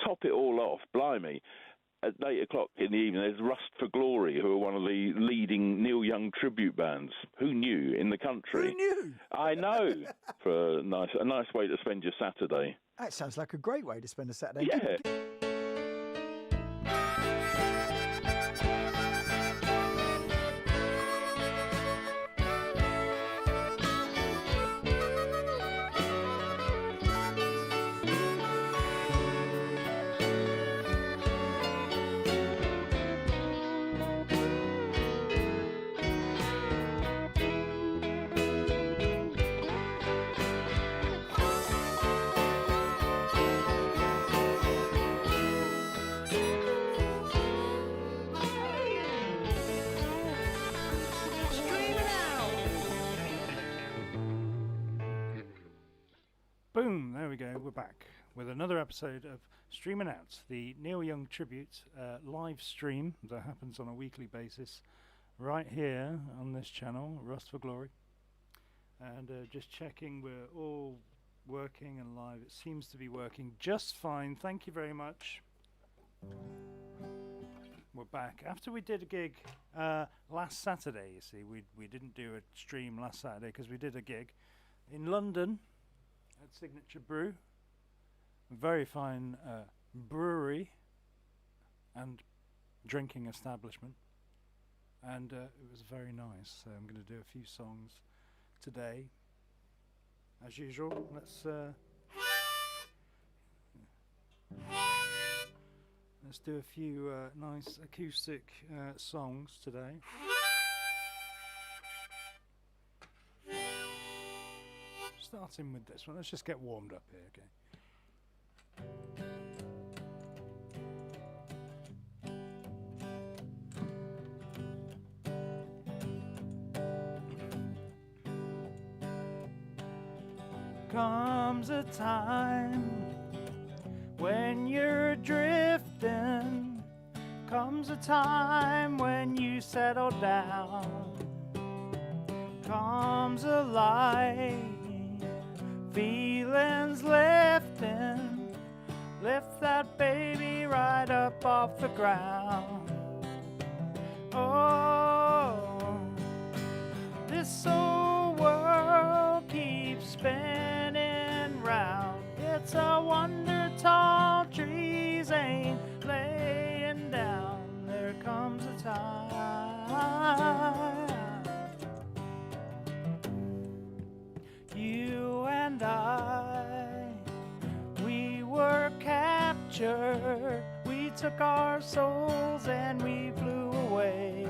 top it all off, blimey, at 8 o'clock in the evening, there's Rust for Glory, who are one of the leading Neil Young tribute bands. Who knew in the country? Who knew? I know. For a nice way to spend your Saturday. That sounds like a great way to spend a Saturday. Yeah. Boom, there we go, we're back with another episode of Streamin' Out, the Neil Young tribute live stream that happens on a weekly basis right here on this channel, Rust for Glory. And just checking we're all working and live. It seems to be working just fine, thank you very much. We're back. After we did a gig last Saturday, you see, we didn't do a stream last Saturday because we did a gig in London at Signature Brew, a very fine brewery and drinking establishment, and it was very nice. So I'm going to do a few songs today, as usual. Let's do a few nice acoustic songs today. Starting with this one, let's just get warmed up here, okay? Comes a time when you're drifting, comes a time when you settle down, comes a light, feelings lifting, lift that baby right up off the ground. Oh, this old world keeps spinning round. It's a wonder tall trees ain't laying down. There comes a time you and I, we were captured. We took our souls and we flew away.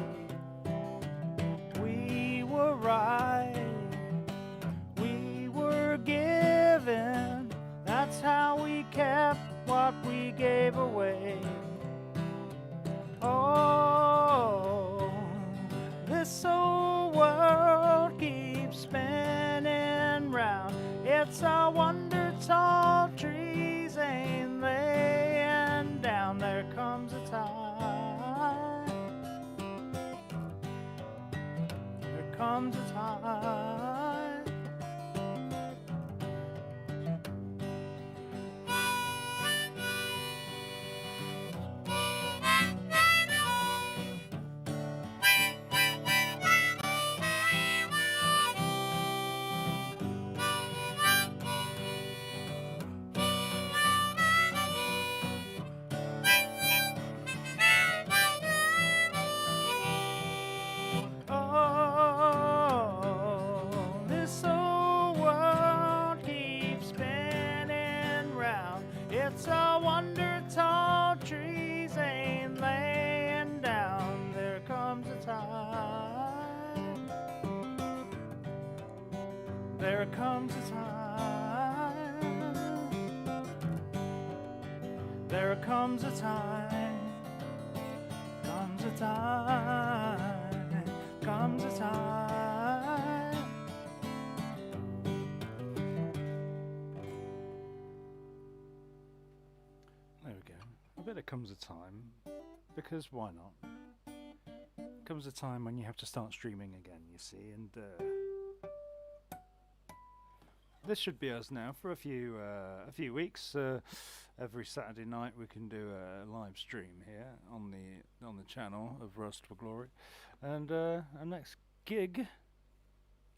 We were right, we were given. That's how we kept what we gave away. Oh, this old world keeps spinning round. It's a wonder tall trees ain't laying down. There comes a time, there comes a time. It's a wonder tall trees ain't laying down. There comes a time, there comes a time, there comes a time, comes a time, comes a time. There we go. I bet there comes a time, because why not? Comes a time when you have to start streaming again, you see, and this should be us now for a few weeks. Every Saturday night we can do a live stream here on the channel of Rust for Glory, and our next gig,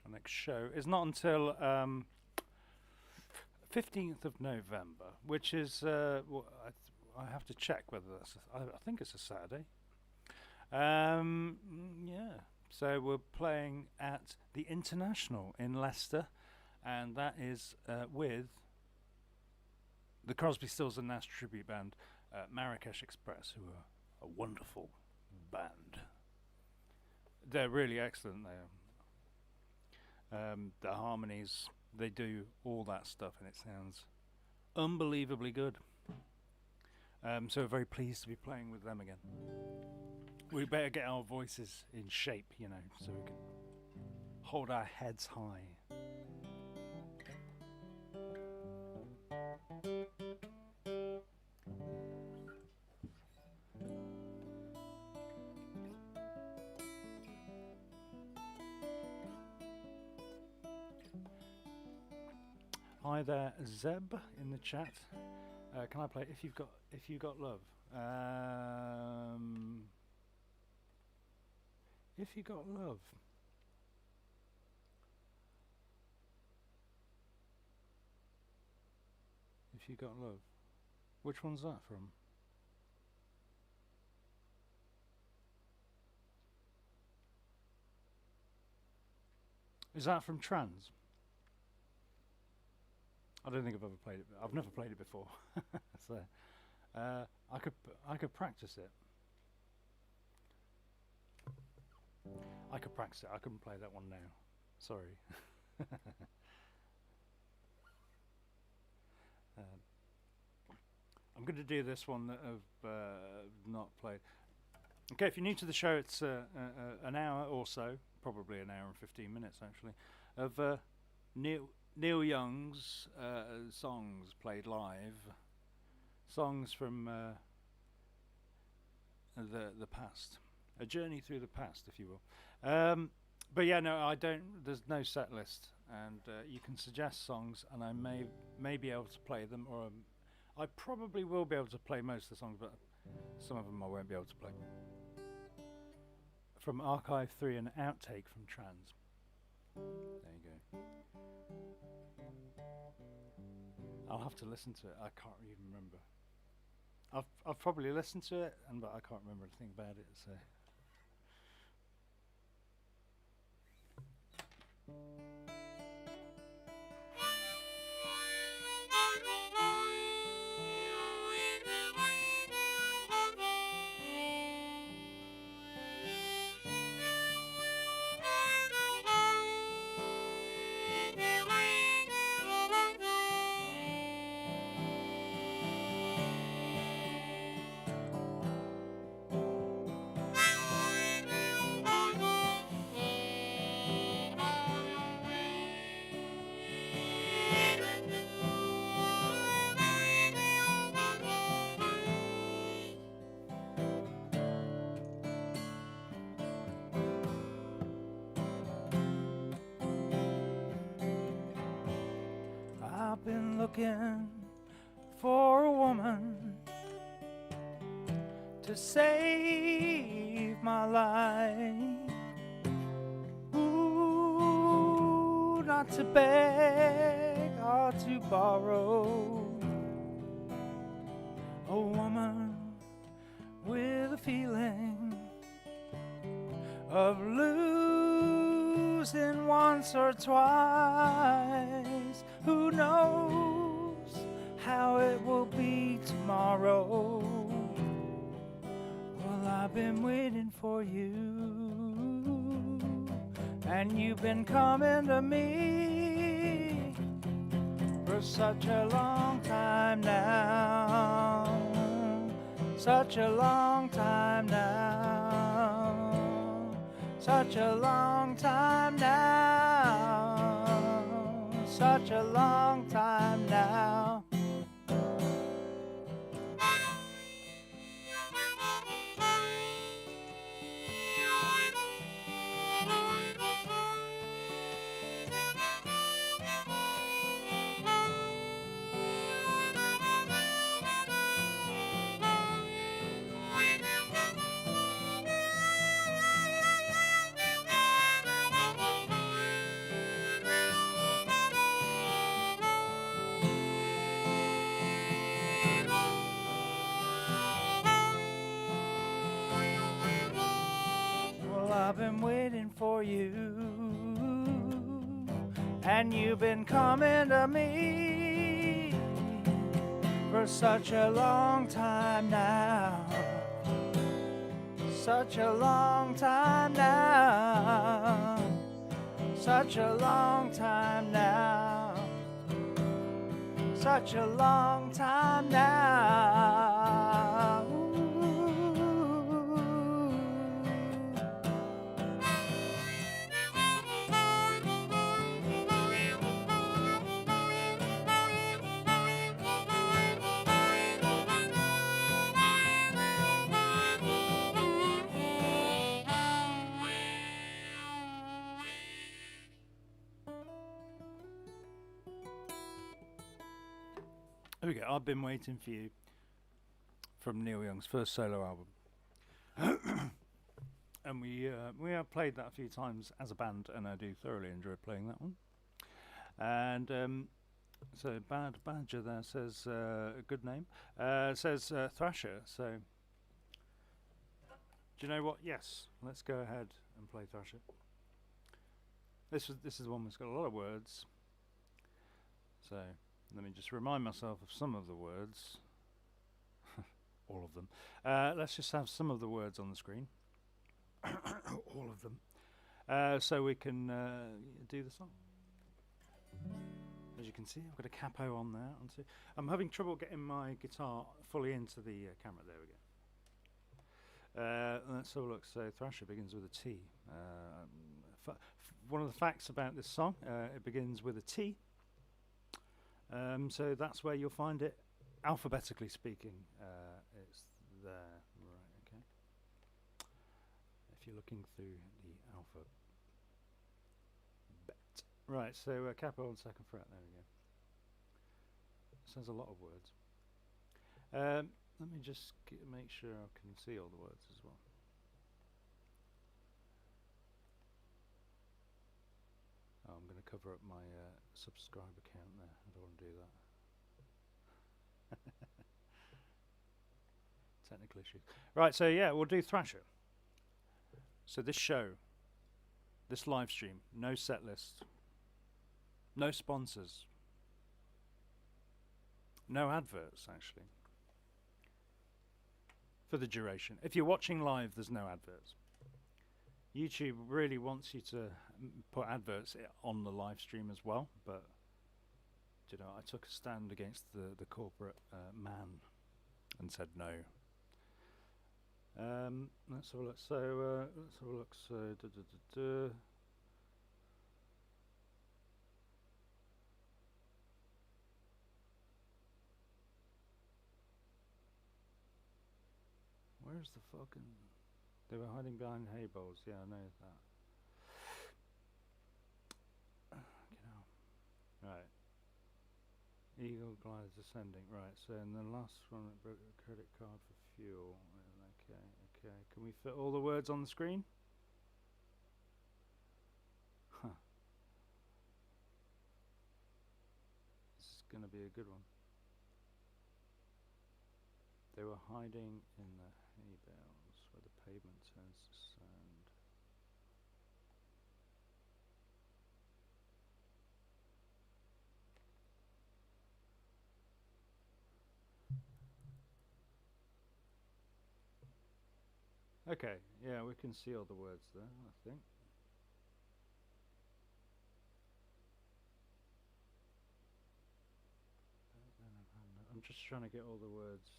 our next show is not until 15th of November, which is I have to check whether that's I think it's a Saturday. Yeah. So we're playing at the International in Leicester, and that is with the Crosby, Stills and Nash tribute band, Marrakesh Express, who are a wonderful band. They're really excellent. They are. The harmonies, they do all that stuff, and it sounds unbelievably good. So we're very pleased to be playing with them again. We better get our voices in shape, you know, so we can hold our heads high. Hi there, Zeb in the chat. Can I play If You Got Love? If You Got Love. If You Got Love. Which one's that from? Is that from Trans? I don't think I've ever played it. I've never played it before, so I could practice it. I could practice it. I couldn't play that one now. Sorry. I'm going to do this one that I've not played. Okay, if you're new to the show, it's an hour or so, probably an hour and 15 minutes actually, of Neil Young's songs played live, songs from the past, a journey through the past, if you will. But yeah, no, I don't. There's no set list, and you can suggest songs, and I may be able to play them, or I probably will be able to play most of the songs, but some of them I won't be able to play. From Archive 3, an outtake from Trans. There you go. I'll have to listen to it. I can't even remember. I've probably listened to it, but I can't remember anything about it. So. I've been looking for a woman to save my life. Ooh, not to beg or to borrow. A woman with a feeling of losing once or twice. Who knows how it will be tomorrow? Well, I've been waiting for you, and you've been coming to me for such a long time now. Such a long time now. Such a long time now. Such a long time now. I've been waiting for you, and you've been coming to me for such a long time now. Such a long time now. Such a long time now. Such a long time now. Here we go. I've been waiting for you, from Neil Young's first solo album, and we have played that a few times as a band, and I do thoroughly enjoy playing that one. And so Bad Badger there says a good name. Says Thrasher. So do you know what? Yes, let's go ahead and play Thrasher. This is the one that's got a lot of words. So let me just remind myself of some of the words. All of them. Let's just have some of the words on the screen. All of them. So we can do the song. As you can see, I've got a capo on there. I'm having trouble getting my guitar fully into the camera. There we go. Let's have a look. So Thrasher begins with a T. One of the facts about this song, it begins with a T. So that's where you'll find it, alphabetically speaking. It's there, right? Okay. If you're looking through the alphabet, right? So capo on second fret. There we go. Says a lot of words. Let me just make sure I can see all the words as well. Oh, I'm going to cover up my subscriber account there. I don't want to do that. Technical issues. Right, so yeah, we'll do Thrasher. So this show, this live stream, no set list, no sponsors, no adverts actually, for the duration. If you're watching live, there's no adverts. YouTube really wants you to put adverts on the live stream as well, but you know, I took a stand against the corporate man and said no. Let's have a look. So let's have a look. So where's the fucking? They were hiding behind hay bales. Yeah, I know that. Right. Eagle glides ascending. Right. So in the last one, it broke a credit card for fuel. Okay. Okay. Can we fit all the words on the screen? Huh. This is going to be a good one. They were hiding in the hay bales where the pavement turns to sand. Okay, yeah, we can see all the words there, I think. I'm just trying to get all the words.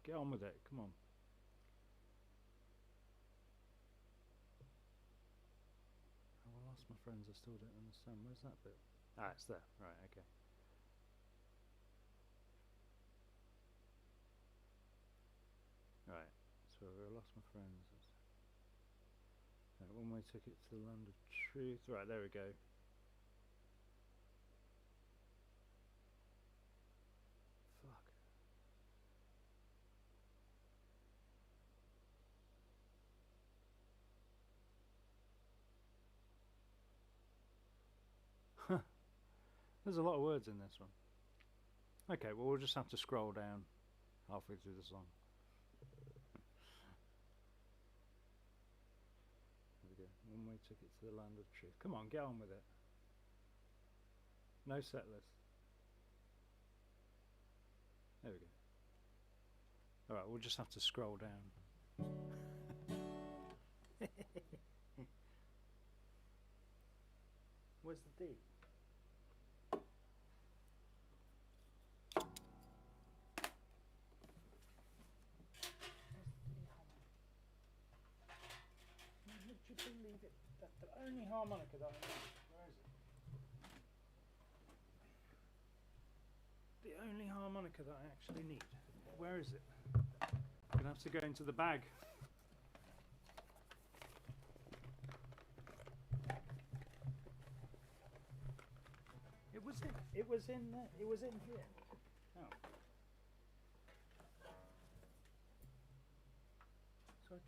Get on with it, come on. Oh, I lost my friends, I still don't understand. Where's that bit? Ah, it's there. Right, okay. Right, so I lost my friends. Right, one-way ticket to the land of truth. Right, there we go. There's a lot of words in this one. Okay, well we'll just have to scroll down halfway through the song. we took it to the land of truth. Come on, get on with it. No set list. There we go. Alright, we'll just have to scroll down. Where's the D? Would you believe it? That's the only harmonica that I know. Where is it? The only harmonica that I actually need. Where is it? I'm gonna have to go into the bag. It was in there. It was in here. Oh. Sorry.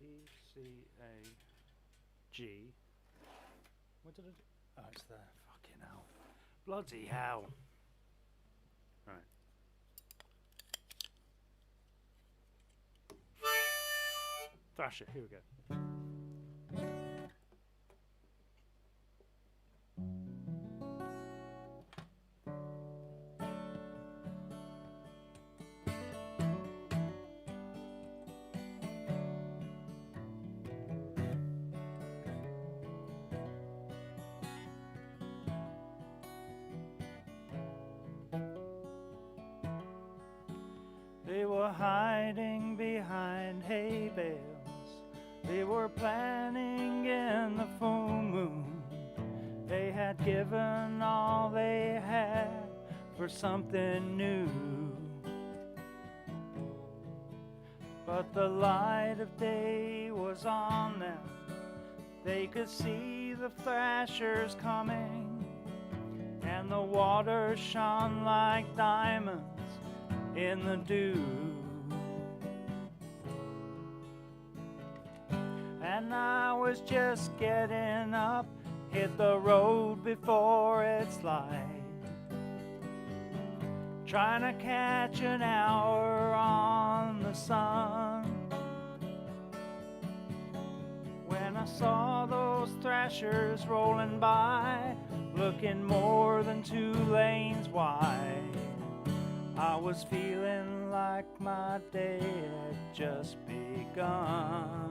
E-C-A-G. What did I do? Oh, it's there. Fucking hell. Bloody hell. Right. Thrasher, here we go. They were hiding behind hay bales. They were planning in the full moon. They had given all they had for something new. But the light of day was on them. They could see the thrashers coming, and the water shone like diamonds in the dew. And I was just getting up, hit the road before it's light, trying to catch an hour on the sun, when I saw those thrashers rolling by, looking more than 2 lanes wide. I was feeling like my day had just begun.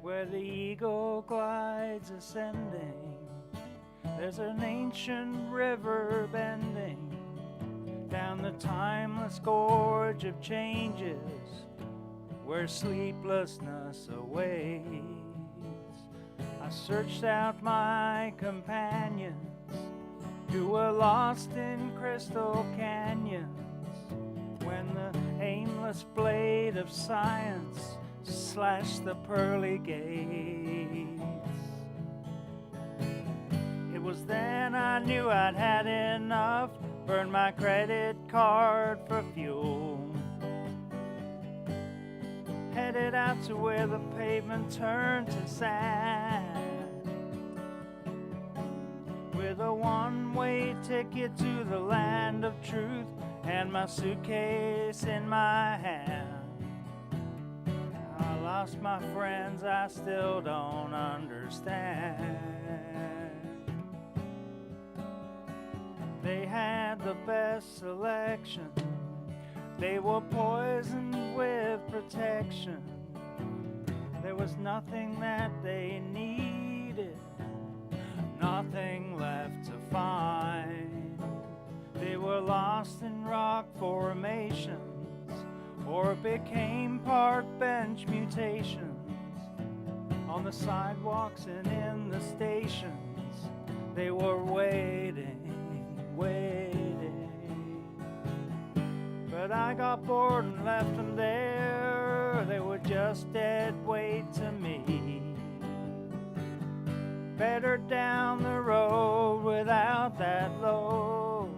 Where the eagle glides ascending, there's an ancient river bending down the timeless gorge of changes, where sleeplessness awaits. I searched out my companions who were lost in crystal canyons, when the aimless blade of science slashed the pearly gates. It was then I knew I'd had enough, burned my credit card for fuel, headed out to where the pavement turned to sand, with a one-way ticket to the land of truth and my suitcase in my hand. I lost my friends, I still don't understand. They had the best selection, they were poisoned with protection. There was nothing that they needed, nothing left to find. They were lost in rock formations, or became part bench mutations. On the sidewalks and in the stations, they were waiting. But I got bored and left them there. They were just dead weight to me. Better down the road without that load.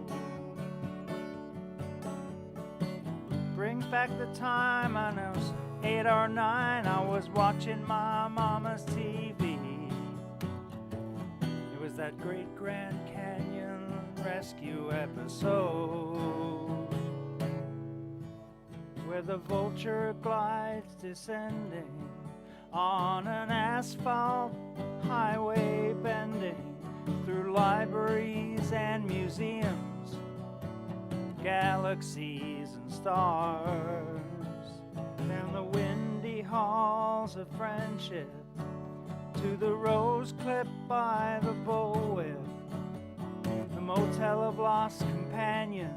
Brings back the time I was 8 or 9. I was watching my mama's TV. It was that great Grand Canyon rescue episode where the vulture glides descending on an asphalt highway, bending through libraries and museums, galaxies and stars, down the windy halls of friendship to the rose clipped by the bullwhip, the motel of lost companions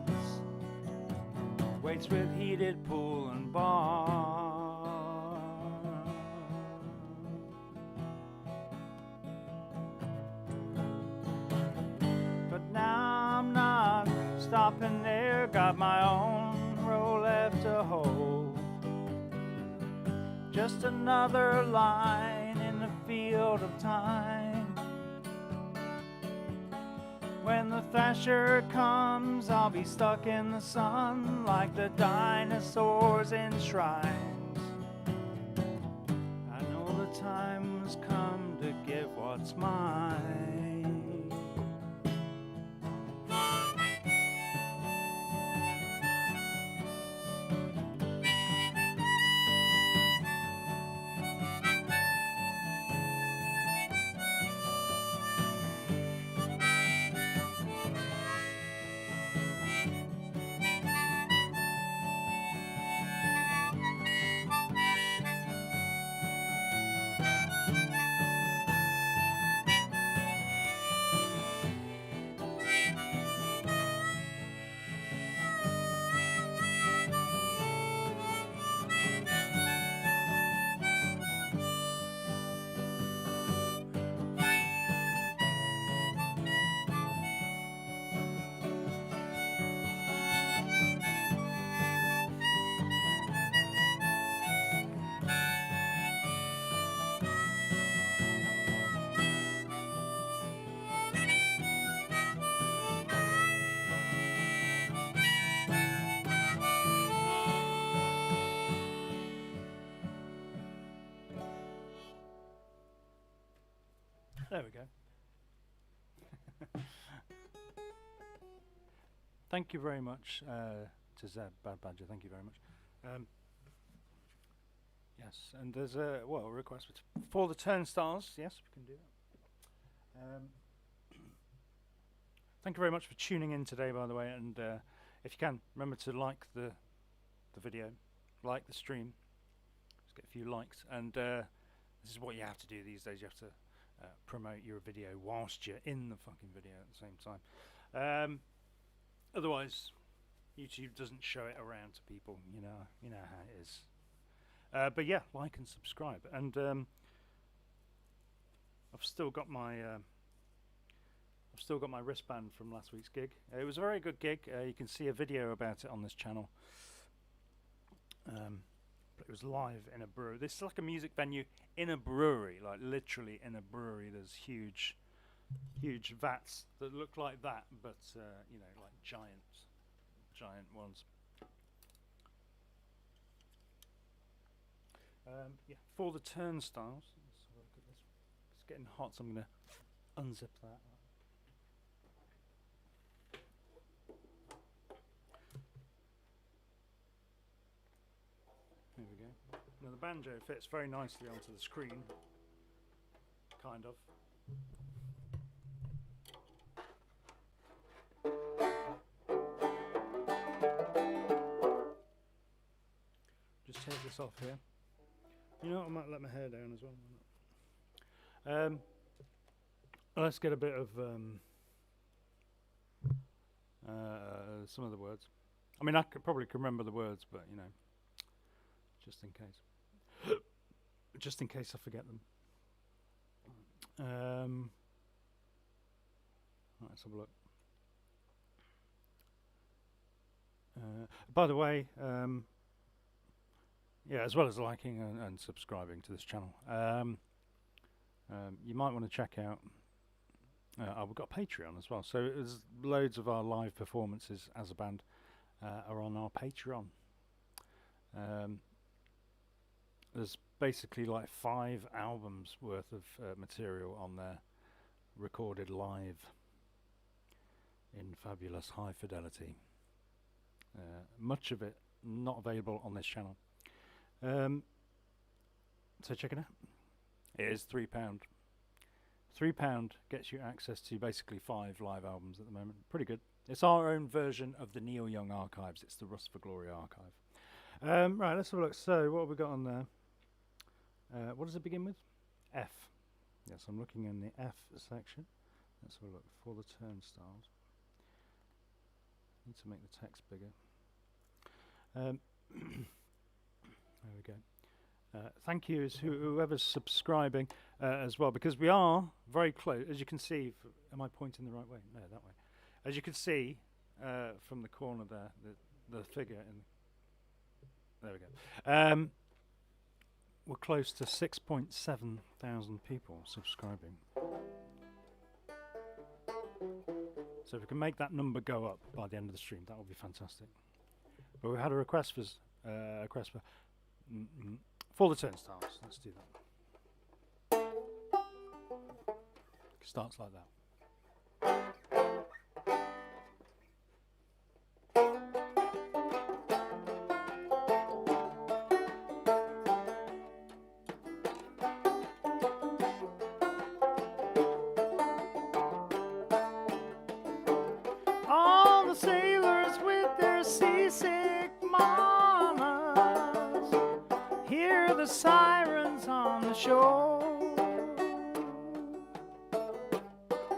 waits with heated pool and bar. But now I'm not stopping there, got my own row left to hold. Just another line in the field of time. When the Thrasher comes, I'll be stuck in the sun like the dinosaurs in shrines. I know the time has come to get what's mine. There we go. Thank you very much to Zeb Bad Badger. Thank you very much. Yes, and there's a request for the Turnstiles. Yes, we can do that. Thank you very much for tuning in today, by the way. And if you can, remember to like the video, like the stream. Let's get a few likes. And this is what you have to do these days. You have to promote your video whilst you're in the fucking video at the same time. Otherwise, YouTube doesn't show it around to people. You know how it is. But yeah, like and subscribe. And I've still got my wristband from last week's gig. It was a very good gig. You can see a video about it on this channel. But it was live in a brewery. This is like a music venue in a brewery, like literally in a brewery. There's huge vats that look like that, but like giant ones. Yeah, for the Turnstiles. Let's have a look at this. It's getting hot, so I'm going to unzip that. Here we go. Now the banjo fits very nicely onto the screen, kind of. Just take this off here. You know what, I might let my hair down as well. Let's get a bit of some of the words. I mean, I probably can remember the words, but just in case. Just in case I forget them. Let's have a look. By the way, yeah, as well as liking and subscribing to this channel, you might want to check out. We've got Patreon as well, so there's loads of our live performances as a band are on our Patreon. There's basically like 5 albums worth of material on there, recorded live in fabulous high fidelity. Much of it not available on this channel. So check it out. It is £3. £3 gets you access to basically 5 live albums at the moment. Pretty good. It's our own version of the Neil Young archives. It's the Rust for Glory archive. Right, let's have a look. So what have we got on there? What does it begin with? F. Yes, I'm looking in the F section. Let's have a look. For the Turnstiles. Need to make the text bigger. There we go. Thank you to whoever's subscribing as well, because we are very close. As you can see, am I pointing the right way? No, that way. As you can see from the corner there, the figure. There we go. We're close to 6.7 thousand people subscribing. So if we can make that number go up by the end of the stream, that would be fantastic. But we had a request for for the Turnstiles. Let's do that. Starts like that. All the sailors with their seasick mamas hear the sirens on the shore,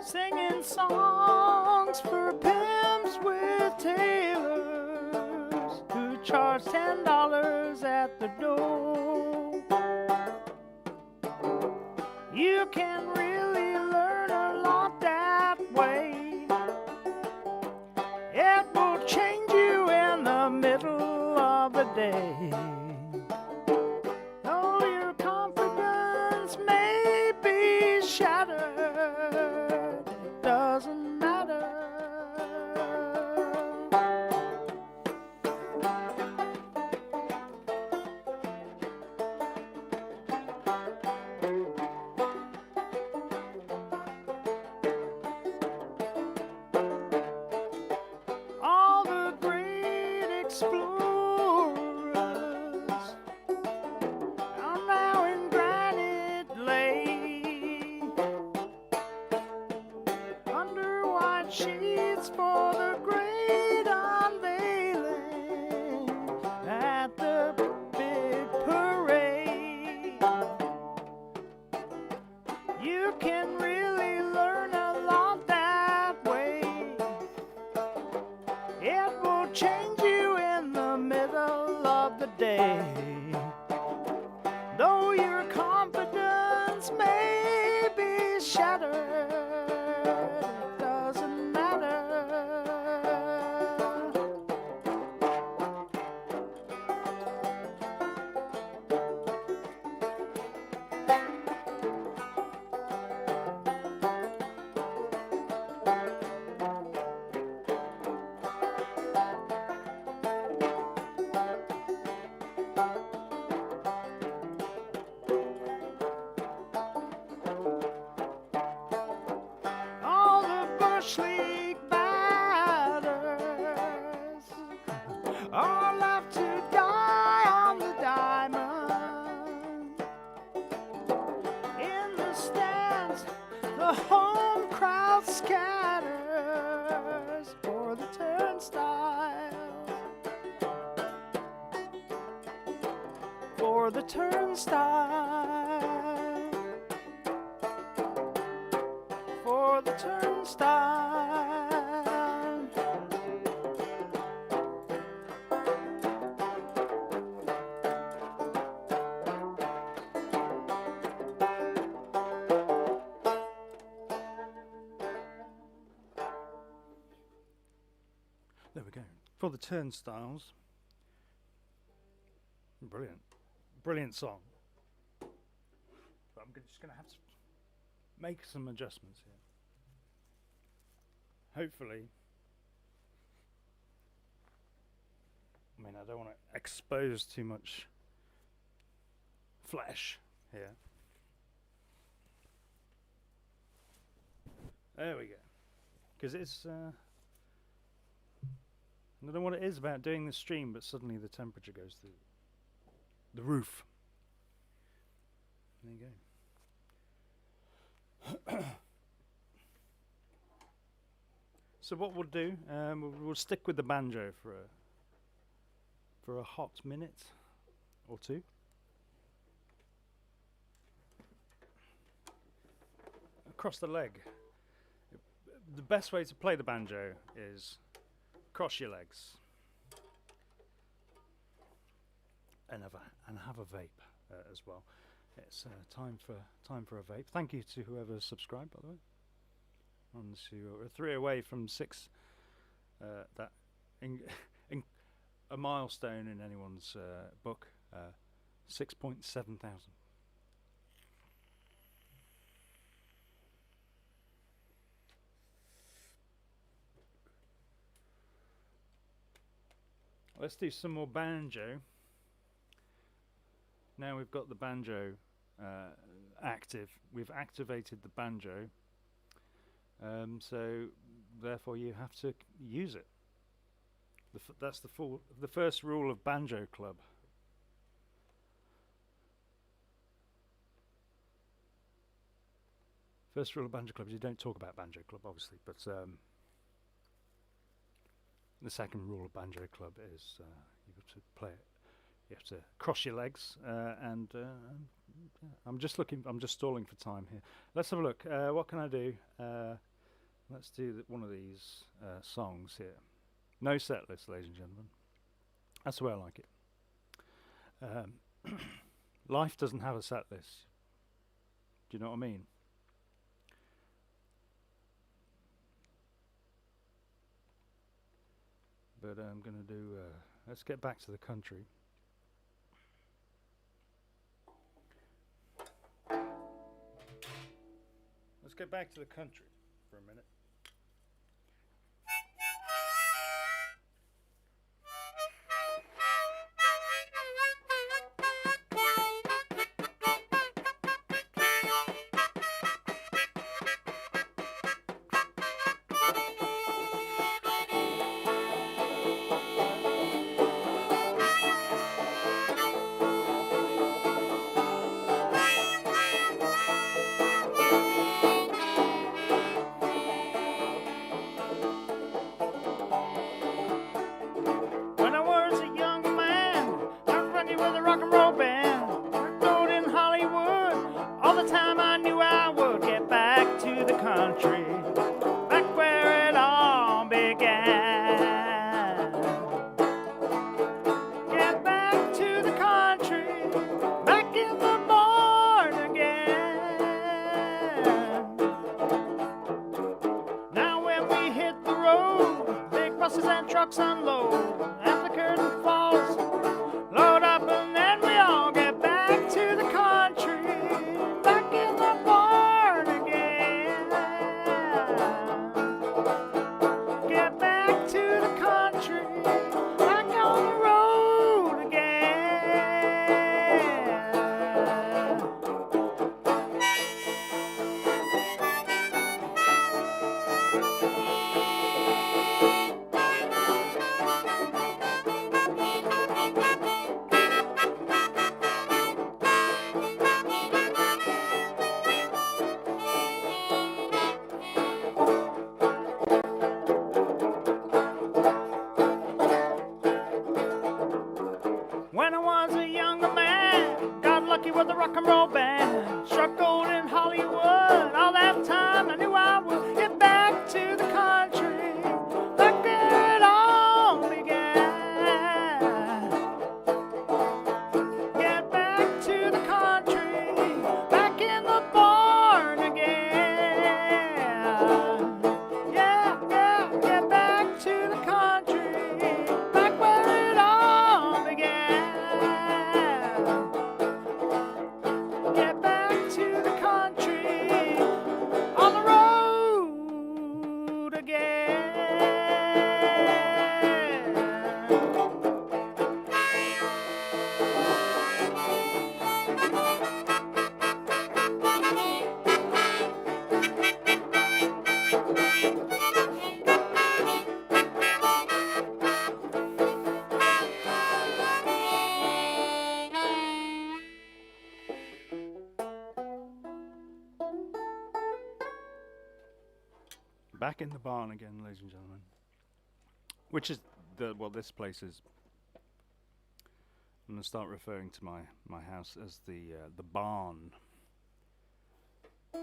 singing songs for pimps with tailors who charge $10 at the door. You can really learn a lot that way. It will change you in the middle of the day. Though your confidence may be shattered, it doesn't matter. All the great explorers are now in granite lay, under white sheets for the great unveiling at the big parade. You can really learn a lot that way. It will change you in the middle of the day. Though your confidence may be shattered, it doesn't matter. All the bush league batters are left to die on the diamond. In the stands, the home crowd scatters for the Turnstiles. For the Turnstiles. For the Turnstile. There we go. For the Turnstiles. Brilliant. Brilliant song. But I'm just going to have to make some adjustments here. Hopefully. I mean, I don't want to expose too much flesh here. There we go. Because it's I don't know what it is about doing the stream, but suddenly the temperature goes through the roof. There you go. So what we'll do, we'll stick with the banjo for a hot minute or two. Across the leg. The best way to play the banjo is cross your legs and have a vape as well. It's time for a vape. Thank you to whoever subscribed, by the way. We're 3 away from 6. That in a milestone in anyone's book. 6,700. Let's do some more banjo. Now we've got the banjo active. We've activated the banjo. So therefore you have to use it. That's the first rule of Banjo Club. First rule of Banjo Club is you don't talk about Banjo Club, obviously, but the second rule of Banjo Club is you have to play it. You have to cross your legs, and I'm just stalling for time here. Let's have a look. What can I do? Let's do one of these songs here. No set list, ladies and gentlemen. That's the way I like it. Life doesn't have a set list. Do you know what I mean? But I'm going to do, let's get back to the country. Let's get back to the country for a minute. Back in the barn again, ladies and gentlemen. Which is this place is. I'm going to start referring to my house as the barn. I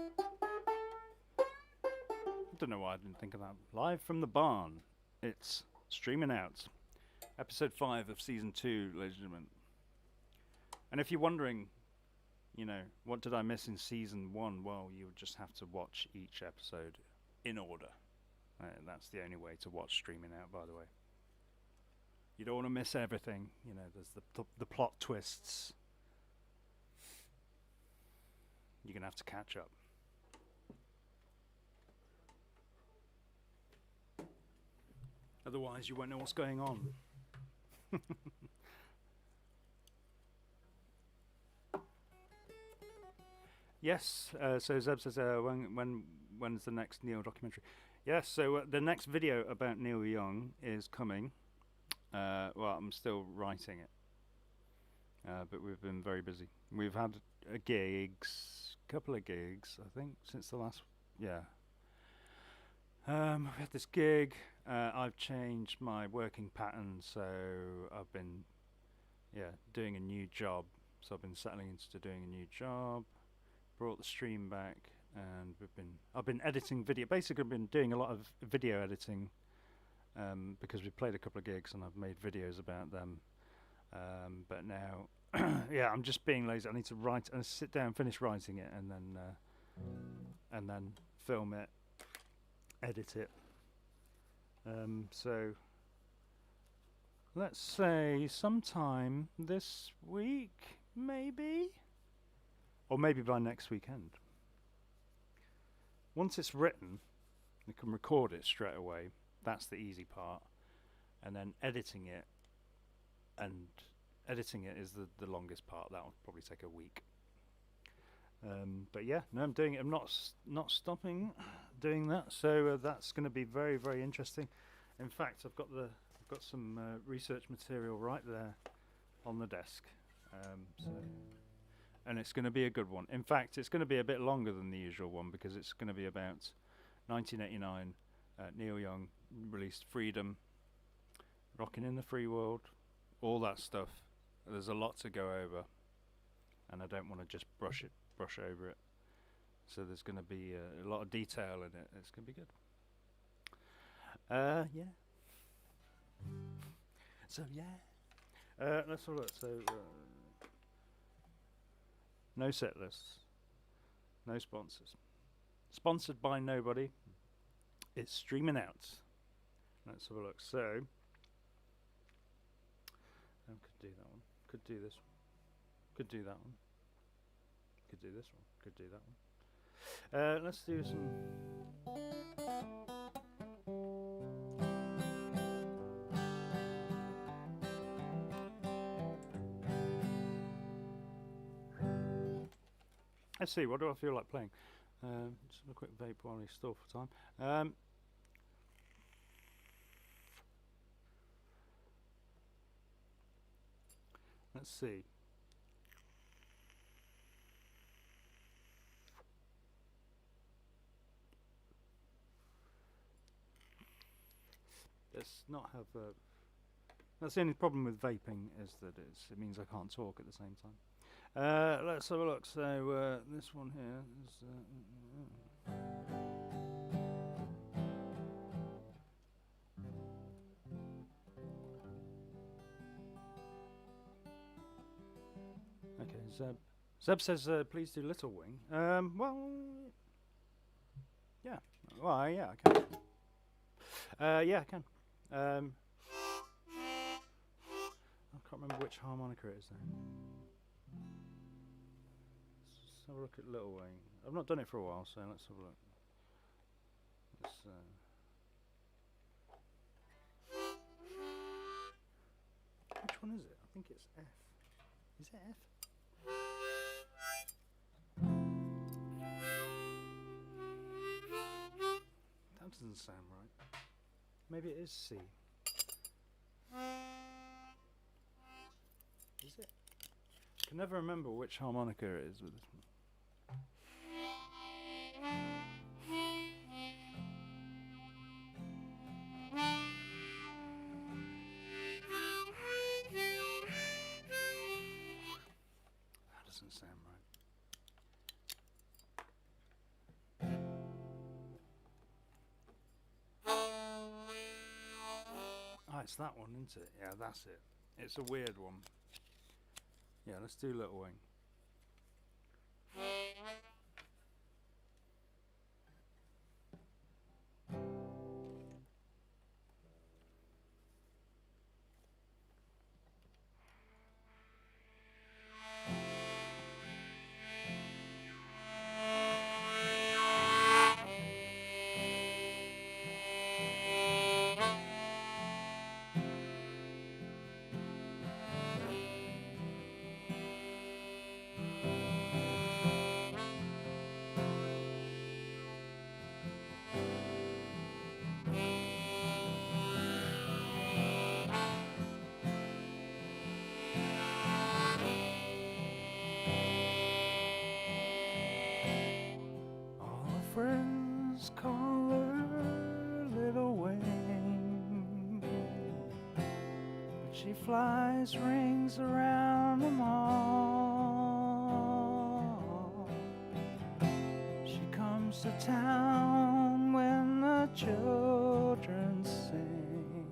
don't know why I didn't think of that. Live from the barn. It's Streaming Out. Episode 5 of Season 2, ladies and gentlemen. And if you're wondering, you know, what did I miss in Season 1? Well, you would just have to watch each episode in order. That's the only way to watch Streaming Out, by the way. You don't want to miss everything. You know, there's the plot twists. You're going to have to catch up. Otherwise, you won't know what's going on. Yes, so Zeb says, when's the next Neil documentary? Yes, so the next video about Neil Young is coming. Well, I'm still writing it, but we've been very busy. We've had couple of gigs, I think, since the last, we had this gig. I've changed my working pattern, so I've been, doing a new job. So I've been settling into doing a new job. Brought the stream back, and I've been editing video. Basically, I've been doing a lot of video editing because we played a couple of gigs and I've made videos about them. But now, I'm just being lazy. I need to write and sit down, finish writing it, and then film it, edit it. So let's say sometime this week, maybe. Or maybe by next weekend. Once it's written, you can record it straight away. That's the easy part. And then editing it is the longest part. That'll probably take a week. But I'm doing it. I'm not stopping doing that. So that's going to be very, very interesting. In fact, I've got some research material right there on the desk. And it's going to be a good one. In fact, it's going to be a bit longer than the usual one because it's going to be about 1989. Neil Young released Freedom, Rockin' in the Free World, all that stuff. There's a lot to go over, and I don't want to just brush over it. So there's going to be a lot of detail in it. It's going to be good. So let's have a look. So. No set lists. No sponsors. Sponsored by nobody. It's Streaming Out. Let's have a look. So, I could do that one. Could do this one. Could do that one. Could do this one. Could do that one. Let's do some... Let's see, what do I feel like playing? Just a quick vape while we stall for time. Let's see. Let's not have a... That's the only problem with vaping is that it means I can't talk at the same time. Let's have a look. So this one here is. Okay, Zeb. Zeb says, "Please do Little Wing." Well, yeah. Well, yeah, I can. Yeah, I can. I can't remember which harmonica it is now. Let's have a look at Little Wing. I've not done it for a while, so let's have a look. Which one is it? I think it's F. Is it F? That doesn't sound right. Maybe it is C. Is it? I can never remember which harmonica it is with this one. it's that one, isn't it? Yeah, that's it. It's a weird one. Yeah, let's do Little Wing. Friends call her Little Wing, but she flies rings around them all. She comes to town when the children sing,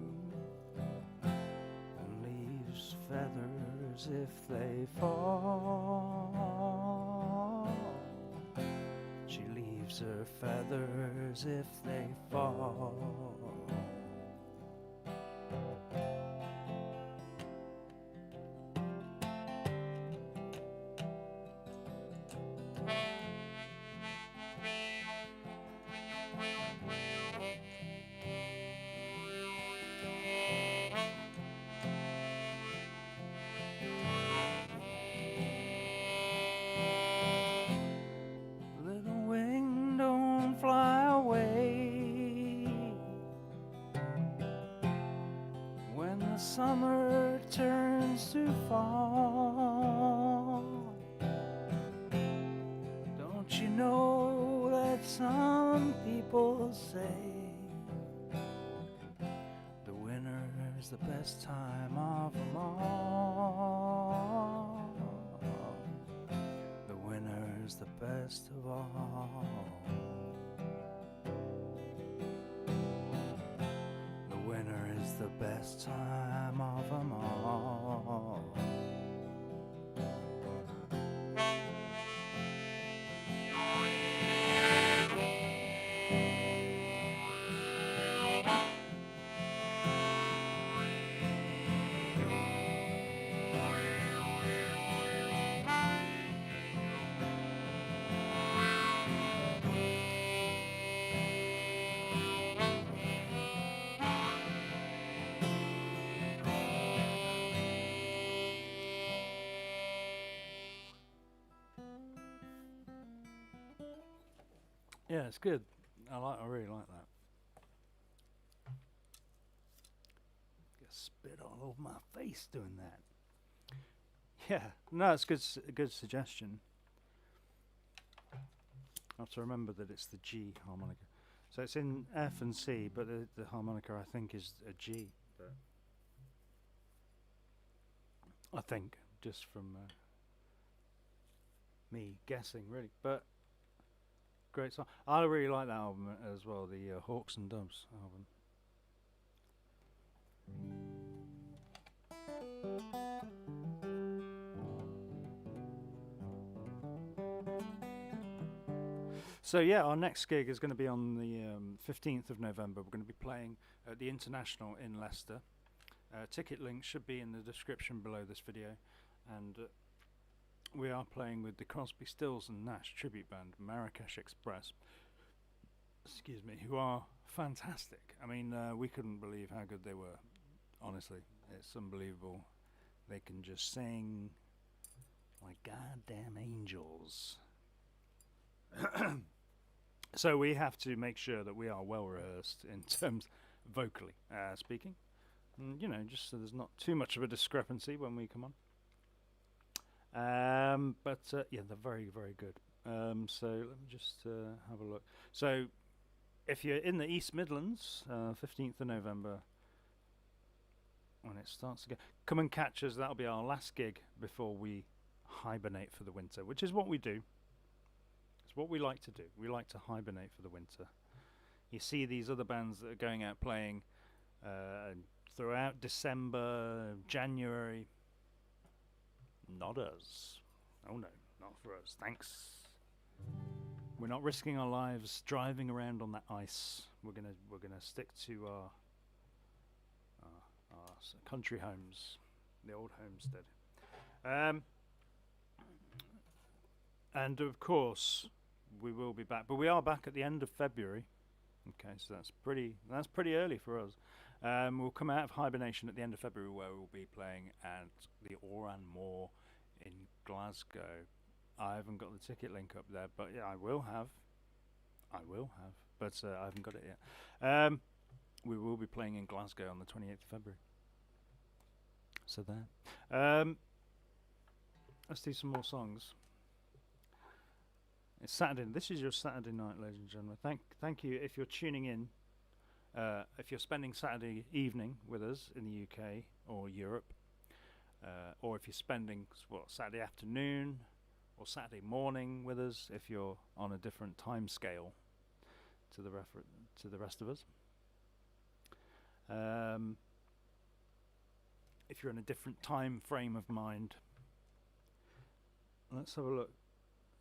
and leaves feathers if they fall. She leaves her feathers if they fall. Summer turns to fall. Don't you know that some people say the winter's the best time of them all? The winter's the best of all. Winter is the best time of them all. Yeah, it's good. I really like that. Get spit all over my face doing that. Yeah, no, it's good. A good suggestion. I have to remember that it's the G harmonica. So it's in F and C, but the harmonica I think is a G. But I think just from me guessing, really, but. Great song. I really like that album as well, the Hawks and Doves album. So yeah, our next gig is going to be on the 15th of November. We're going to be playing at the International in Leicester. Ticket link should be in the description below this video, and we are playing with the Crosby, Stills and Nash tribute band, Marrakesh Express, excuse me, who are fantastic. I mean, we couldn't believe how good they were. Honestly, it's unbelievable. They can just sing like goddamn angels. So we have to make sure that we are well rehearsed in terms vocally speaking. And, you know, just so there's not too much of a discrepancy when we come on. But yeah, they're very, very good. So let me just have a look. So if you're in the East Midlands, 15th of November, when it starts again, come and catch us. That'll be our last gig before we hibernate for the winter, which is what we do. It's what we like to do. We like to hibernate for the winter. You see these other bands that are going out playing, and throughout December, January. Not us. Oh no, not for us. Thanks. We're not risking our lives driving around on that ice. We're gonna stick to our country homes, the old homestead. And of course, we will be back, but we are back at the end of February. Okay, so that's pretty early for us. We'll come out of hibernation at the end of February, where we'll be playing at the Oran Moor in Glasgow. I haven't got the ticket link up there, but yeah, I will have, but I haven't got it yet. We will be playing in Glasgow on the 28th of February. So there. Let's do some more songs. It's Saturday. This is your Saturday night, ladies and gentlemen. Thank you if you're tuning in. If you're spending Saturday evening with us in the UK or Europe, or if you're spending Saturday afternoon or Saturday morning with us, if you're on a different time scale to the rest of us. If you're in a different time frame of mind. Let's have a look.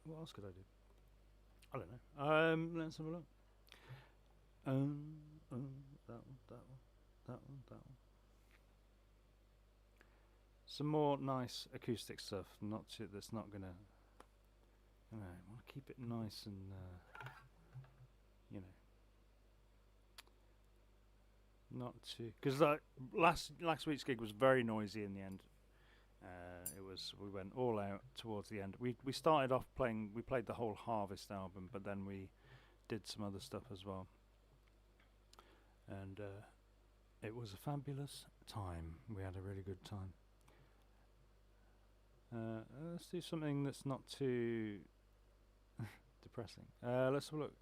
What else could I do? I don't know. Let's have a look. That one. Some more nice acoustic stuff. That's not gonna. I want to keep it nice and not too. Because last week's gig was very noisy in the end. We went all out towards the end. We started off playing. We played the whole Harvest album, but then we did some other stuff as well. And it was a fabulous time. We had a really good time. Let's do something that's not too depressing. Let's have a look.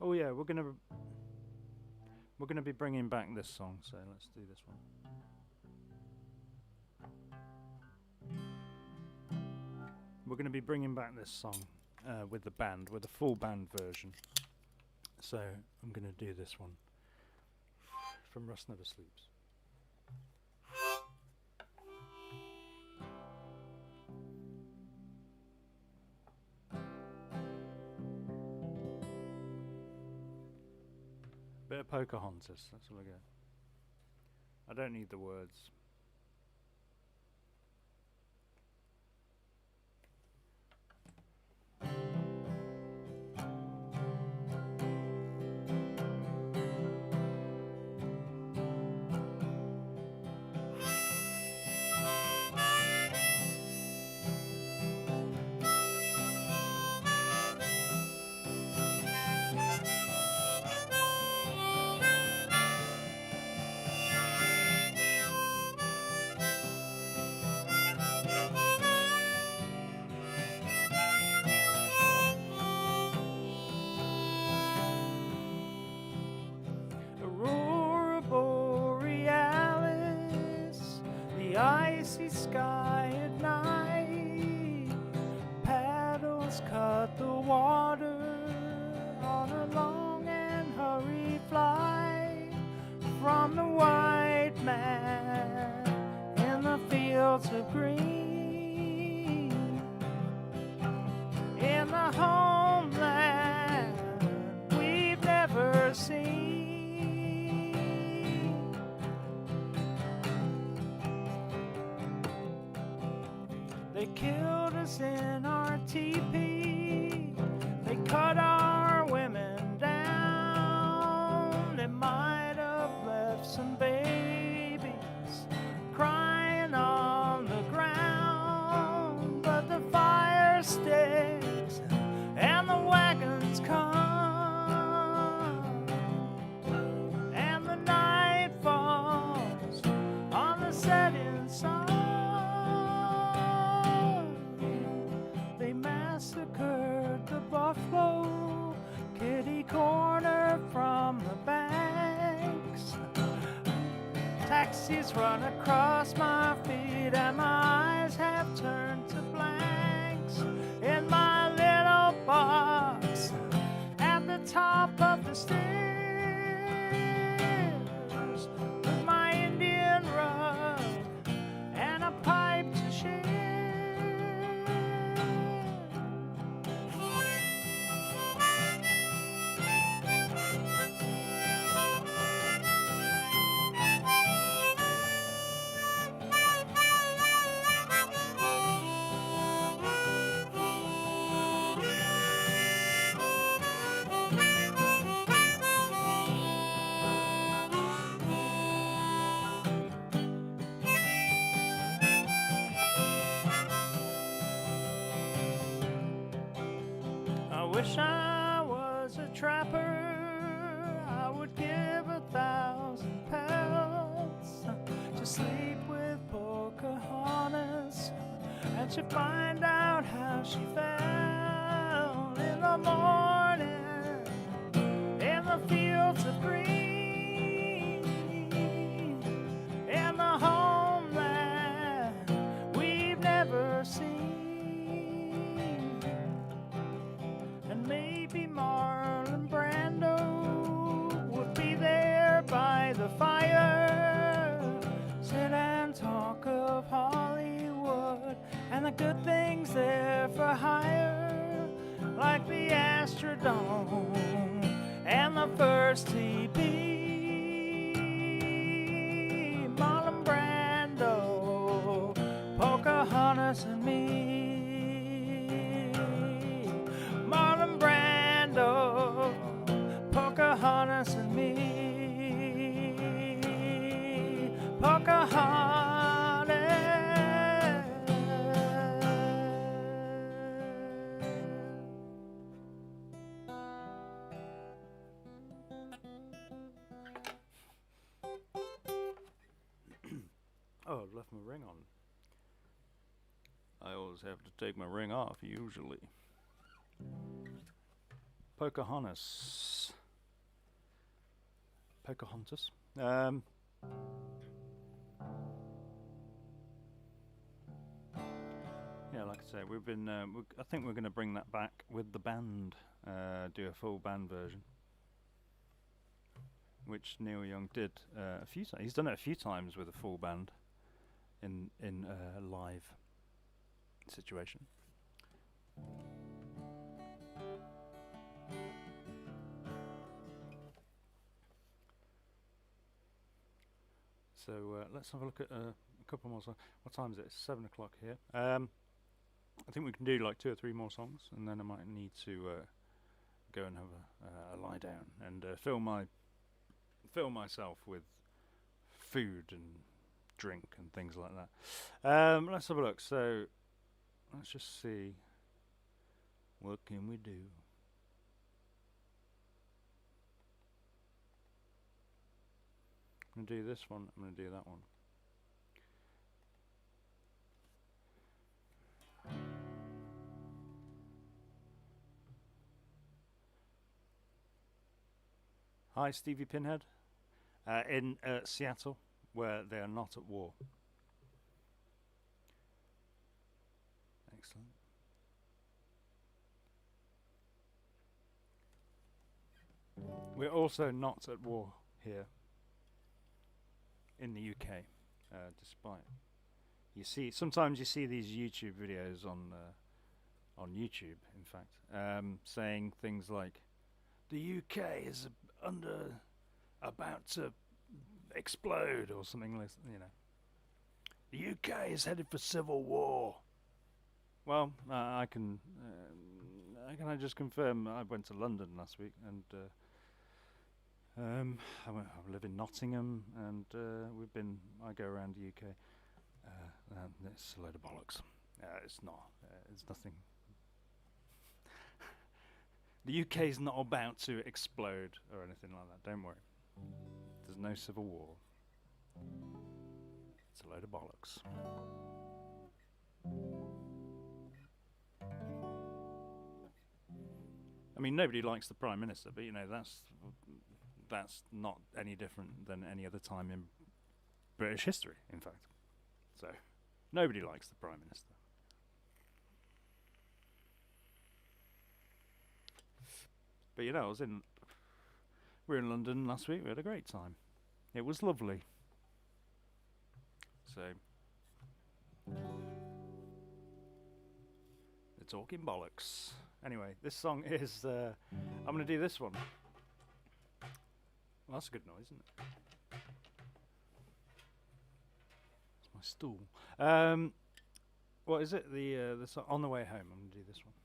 Oh yeah, we're gonna be bringing back this song, so let's do this one. We're gonna be bringing back this song with the band, with a full band version. So I'm gonna do this one from Rust Never Sleeps. Bit of Pocahontas, that's all I get. I don't need the words. Icy sky at night, paddles cut the water on a long and hurried flight from the white man in the fields of green, in the homeland we've never seen. They killed us in our teepee. They cut our women down. They might have left some babies crying on the ground. But the fire sticks and the wagons come, and the night falls on the setting sun. Massacre daisies run across my feet, and my eyes have turned to blanks in my little box at the top of the stairs, with my Indian rug and a pipe to share. I wish I was a trapper. I would give 1,000 pelts to sleep with Pocahontas and to find out how she felt in the morning in the fields of green, in the homeland we've never seen. And maybe Marlon Brando would be there by the fire, sit and talk of Hollywood and the good things there for hire, like the Astrodome and the first TP. Marlon Brando, Pocahontas and me. Marlon Brando, Pocahontas and me. Pocahontas. Oh, I've left my ring on. I always have to take my ring off, usually. Pocahontas. Pocahontas. Yeah, like I say, we've been. I think we're going to bring that back with the band. Do a full band version, which Neil Young did a few times. He's done it a few times with a full band in a live situation. So let's have a look at a couple more songs. What time is it? It's 7 o'clock here. I think we can do like 2 or 3 more songs, and then I might need to go and have a lie down and fill myself with food and drink and things like that. Let's have a look. So let's just see. What can we do? I'm going to do this one, I'm going to do that one. Hi, Stevie Pinhead. In Seattle, where they are not at war. Excellent. We're also not at war here in the UK, despite sometimes you see these YouTube videos on YouTube, in fact, saying things like the UK is about to explode or something like, you know. The UK is headed for civil war. Well, I just confirm I went to London last week, and I live in Nottingham, and I go around the UK, and it's a load of bollocks. It's not. It's nothing. The UK is not about to explode or anything like that. Don't worry. There's no civil war. It's a load of bollocks. I mean, nobody likes the Prime Minister, but you know that's not any different than any other time British history, in fact. So, nobody likes the Prime Minister. But you know, we were in London last week. We had a great time. It was lovely. So, they're talking bollocks. Anyway, this song is. I'm going to do this one. Well, that's a good noise, isn't it? It's my stool. What is it? The song On the Way Home. I'm going to do this one.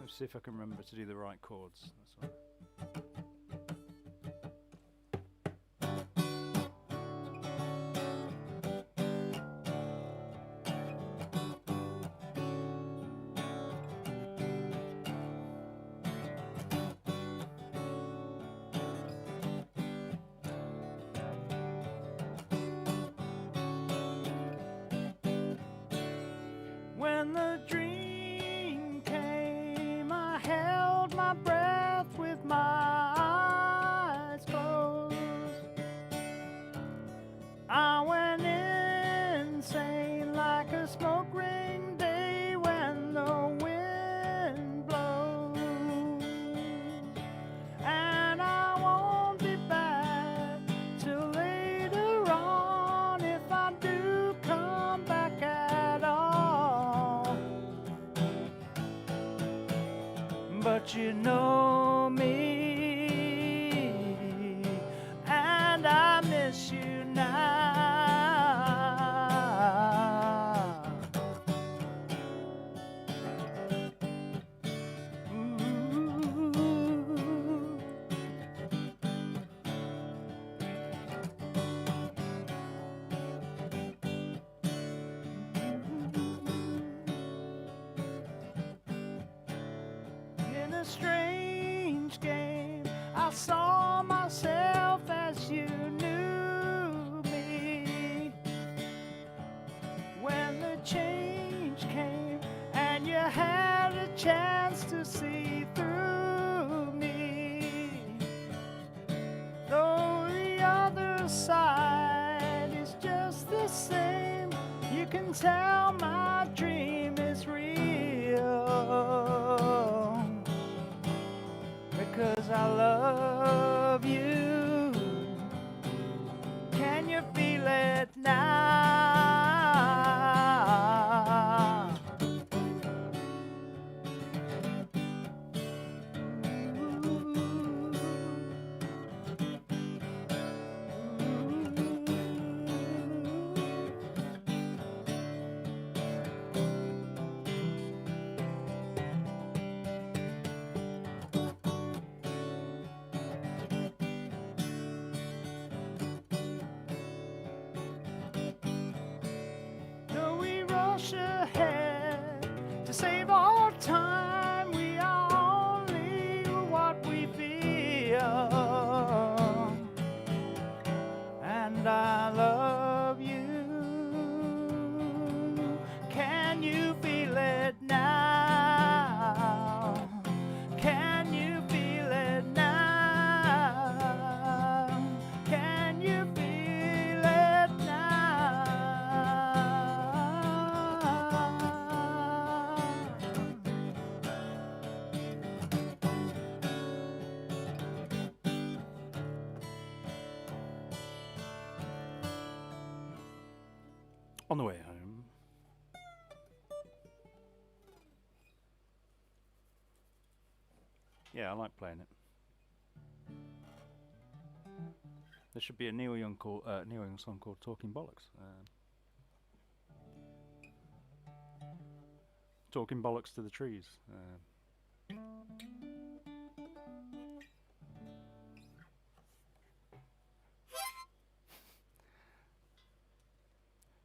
Let's see if I can remember to do the right chords. That's all. When the dream came, I held my breath with my eyes closed. I went insane like a smoke ring day when the wind blows. And I won't be back till later on, if I do come back at all. But you know me, and I miss you now. Ooh. In a strange game, I saw myself as you knew me. When the change came and you had a chance to see through me, though the other side is just the same, you can tell my dream is real. Because I love you. Can you feel it now? Though we rush ahead to save our time, we are only what we feel. And I love you. Can you feel it now? Can you feel it now? Can you feel it now? On the way home. Yeah, I like playing it. There should be a Neil Young song called "Talking Bollocks." Talking bollocks to the trees.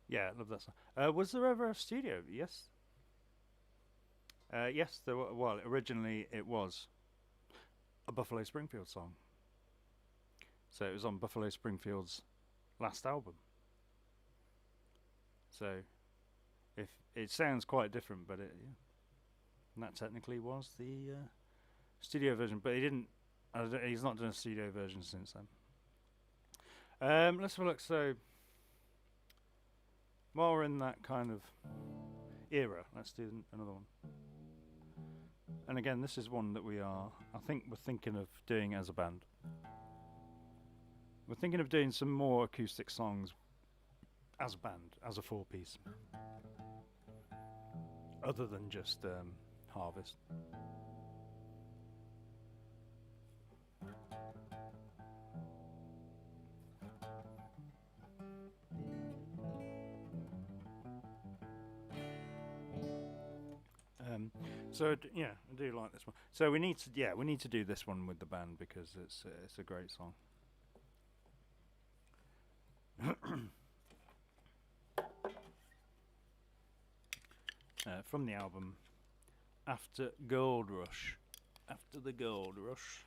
Yeah, I love that song. Was there ever a studio? Yes. Yes, there was. Well, originally it was a Buffalo Springfield song. So it was on Buffalo Springfield's last album. So if it sounds quite different, but yeah. And that technically was the studio version, but he didn't. He's not done a studio version since then. Let's have a look. So while we're in that kind of era, let's do another one. And again, this is one that I think we're thinking of doing as a band. We're thinking of doing some more acoustic songs as a band, as a 4-piece. Other than just Harvest. So yeah, I do like this one. So we need to do this one with the band because it's a great song. From the album After Gold Rush. After the Gold Rush.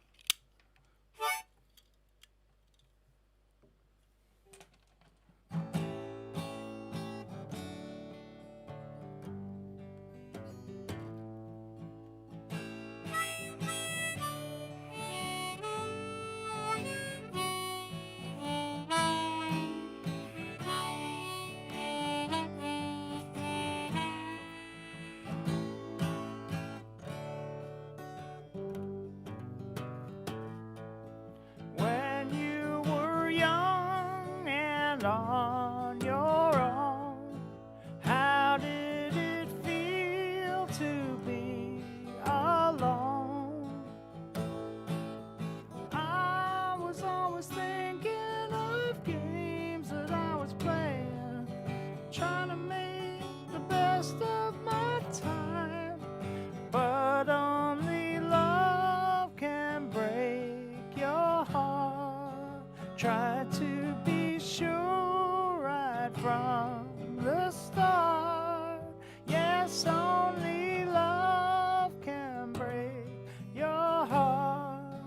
On your own, how did it feel to be alone? I was always thinking of games that I was playing, trying to make the best of my time, but only love can break your heart. Try to be sure right from the start. Yes, only love can break your heart.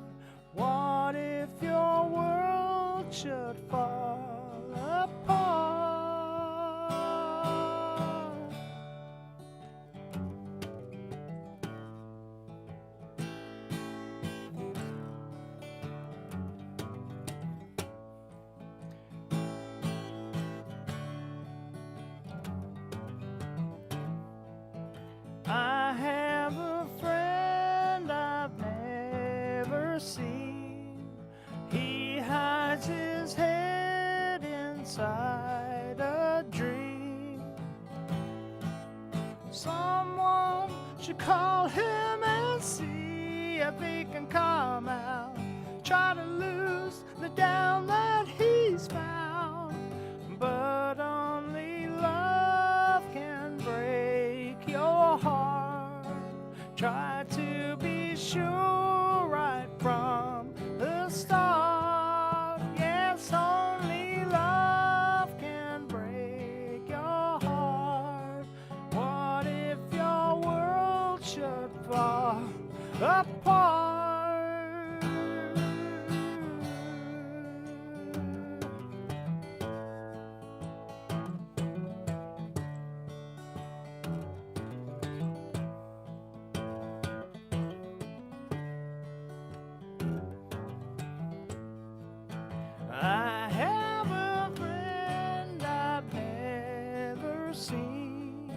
What if your world should fall apart? I have a friend I've never seen. He hides his head inside a dream. Someone should call him and see if he can come out. Try to lose the down that he's found, but only love can break your heart. Try to be sure right from the start. Yes, only love can break your heart. What if your world should fall apart? I have a friend I've never seen.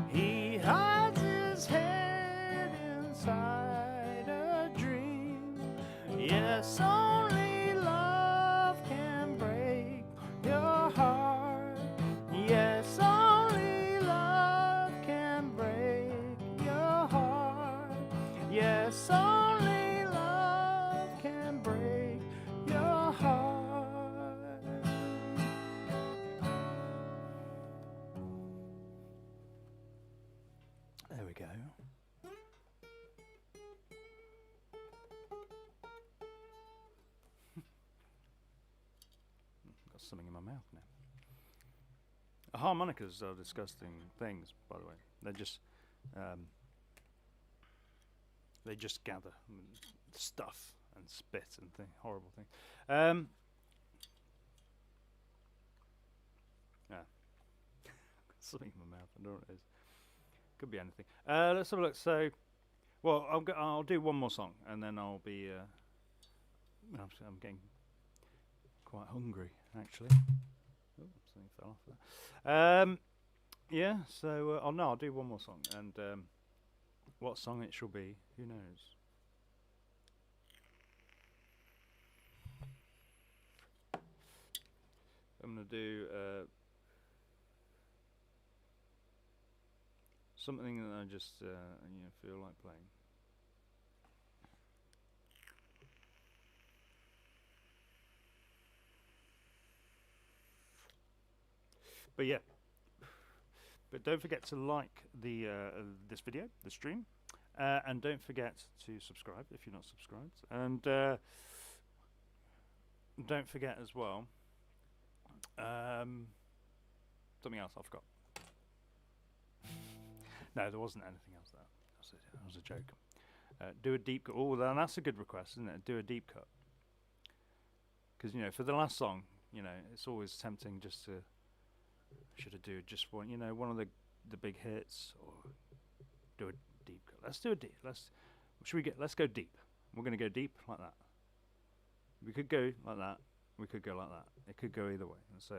He hides his head inside a dream. Yes, only love can break your heart. Yes, only love can break your heart. Yes, only love can break your heart. There we go. Got something in my mouth now. Harmonicas are disgusting things, by the way. They just gather stuff and spit and horrible things. Something in my mouth. I don't know what it is. Could be anything. Let's have a look. So, well, I'll do one more song, and then I'll be. I'm getting quite hungry, actually. Oh, something fell off there. Yeah, so oh no, I'll do one more song, and what song it shall be, who knows? I'm gonna do something that I just feel like playing. But yeah, but don't forget to like the this video, the stream, and don't forget to subscribe if you're not subscribed, and don't forget as well. Something else I forgot. No, there wasn't anything else. That was a joke. Do a deep cut. Oh, that's a good request, isn't it? Do a deep cut. Because for the last song, it's always tempting just to. Should I do just one? One of the big hits, or do a deep cut? Let's do a deep. Let's go deep. We're going to go deep like that. We could go like that. We could go like that. It could go either way. And so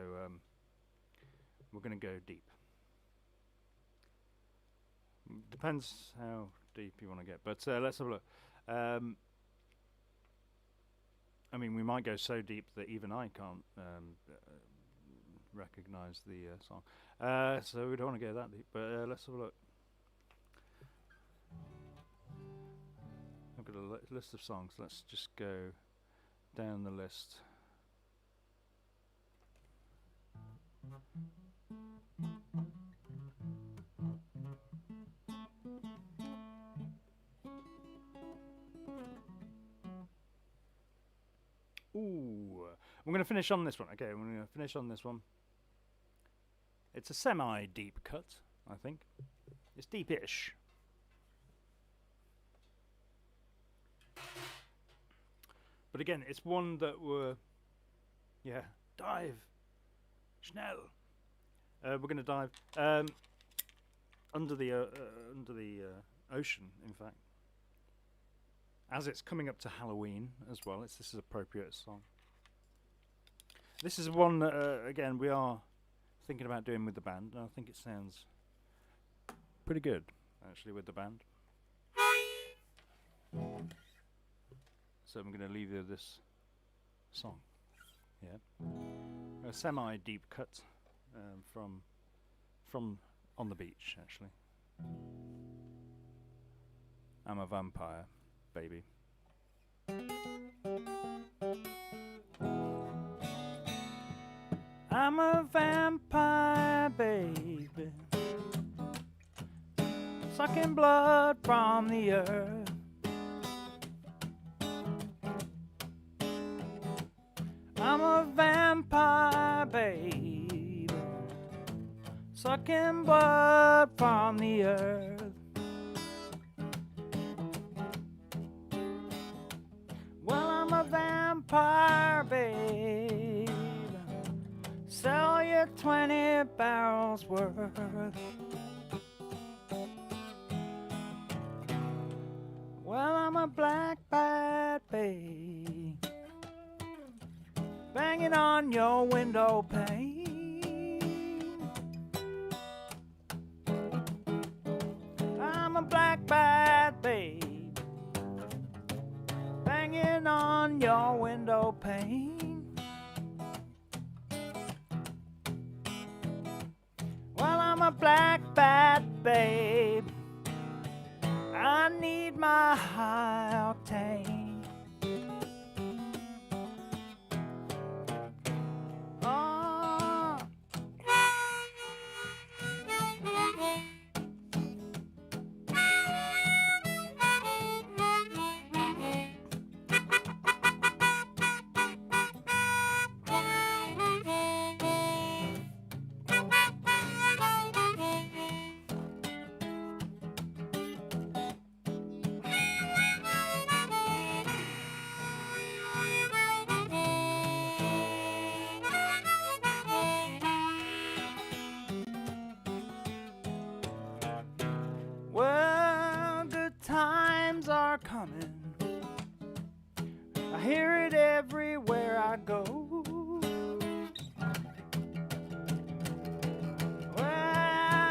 we're going to go deep. Depends how deep you want to get. But let's have a look. I mean, we might go so deep that even I can't recognize the song. So we don't want to go that deep. But let's have a look. I've got a list of songs. Let's just go down the list. Ooh, I'm going to finish on this one. Okay, I'm going to finish on this one. It's a semi-deep cut, I think. It's deep-ish. But again, it's one that dive. Schnell. We're going to dive under the ocean, in fact. As it's coming up to Halloween as well, this is an appropriate song. This is one that, again, we are thinking about doing with the band, and I think it sounds pretty good, actually, with the band. So I'm going to leave you this song. Yeah, a semi-deep cut from on the beach, actually. I'm a vampire, baby. I'm a vampire, baby, sucking blood from the earth. I'm a vampire, baby, sucking blood from the earth. Well, I'm a vampire, baby, sell you 20 barrels worth. Well, I'm a black bat, baby, banging on your window pane. I'm a black bat, babe, banging on your window pane. Well, I'm a black bat, babe, I need my high octane. Well, good times are coming, I hear it everywhere I go. Well,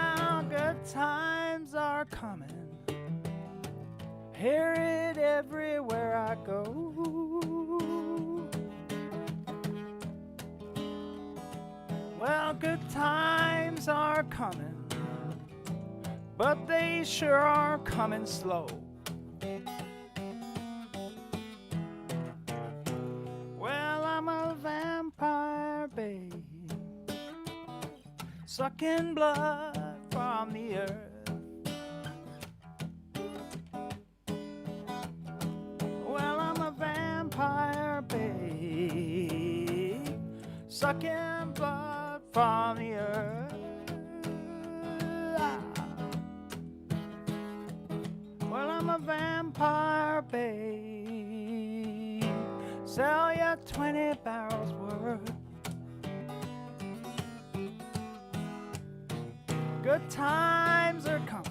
hear it everywhere I go. Well, good times are coming, but they sure are coming slow. Well, I'm a vampire, babe, sucking blood from the earth. Well, I'm a vampire, babe, sucking blood from the earth. Well, I'm a vampire, babe, sell ya 20 barrels worth. Good times are coming.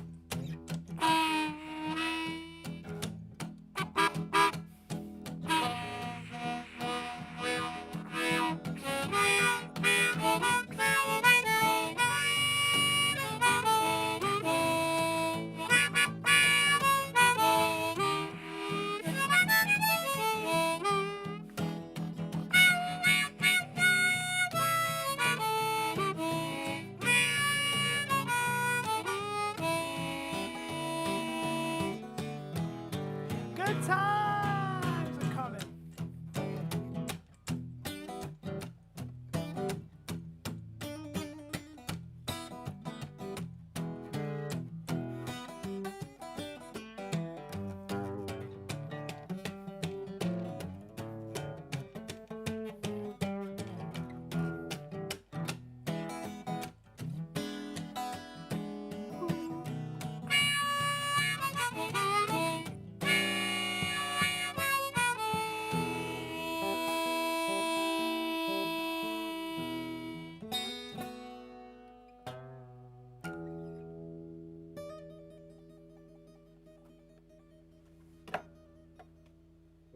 Good times are coming.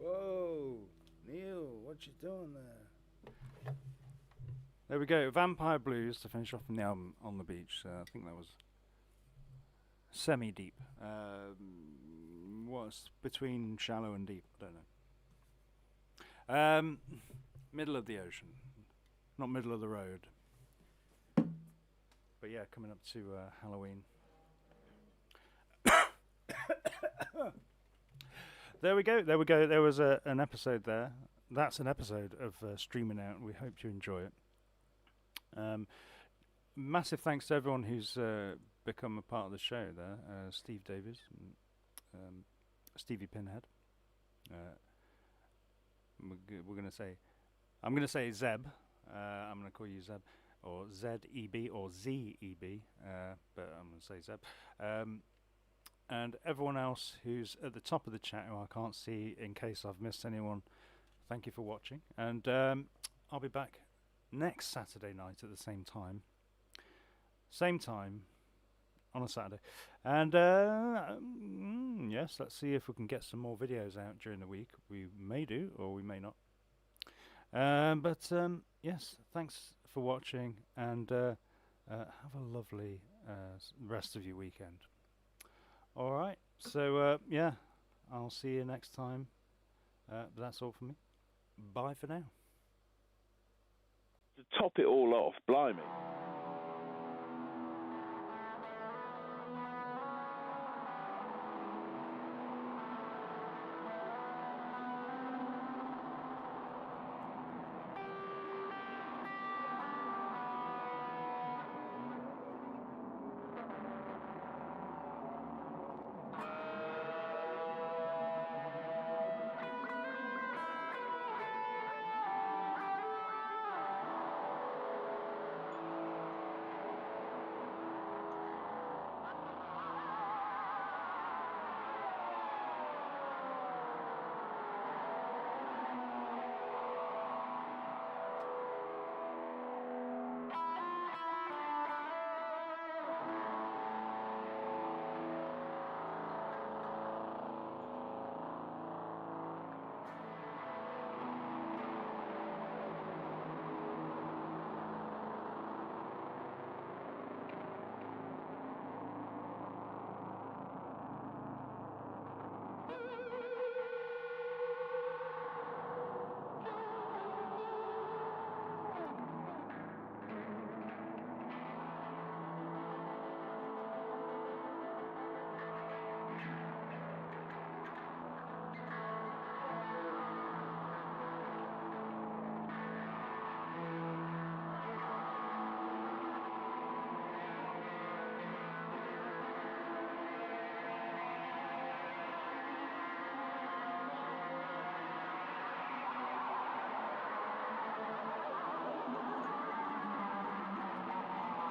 Whoa, Neil, what you doing there? There we go, Vampire Blues to finish off from the album On the Beach. I think that was semi-deep. What's between shallow and deep? I don't know. Middle of the ocean, not middle of the road. But yeah, coming up to Halloween. There we go. There was an episode there. That's an episode of Streamin Out. We hope you enjoy it. Massive thanks to everyone who's become a part of the show there. Steve Davies, Stevie Pinhead. We're going to say, I'm going to say Zeb. I'm going to call you Zeb, or Z-E-B, or Z-E-B, but I'm going to say Zeb. And everyone else who's at the top of the chat who I can't see in case I've missed anyone, thank you for watching. And I'll be back next Saturday night at the same time on a Saturday. And yes, let's see if we can get some more videos out during the week. We may do, or we may not. But yes, thanks for watching, and have a lovely rest of your weekend. Alright, so yeah, I'll see you next time. But that's all from me. Bye for now. To top it all off, blimey.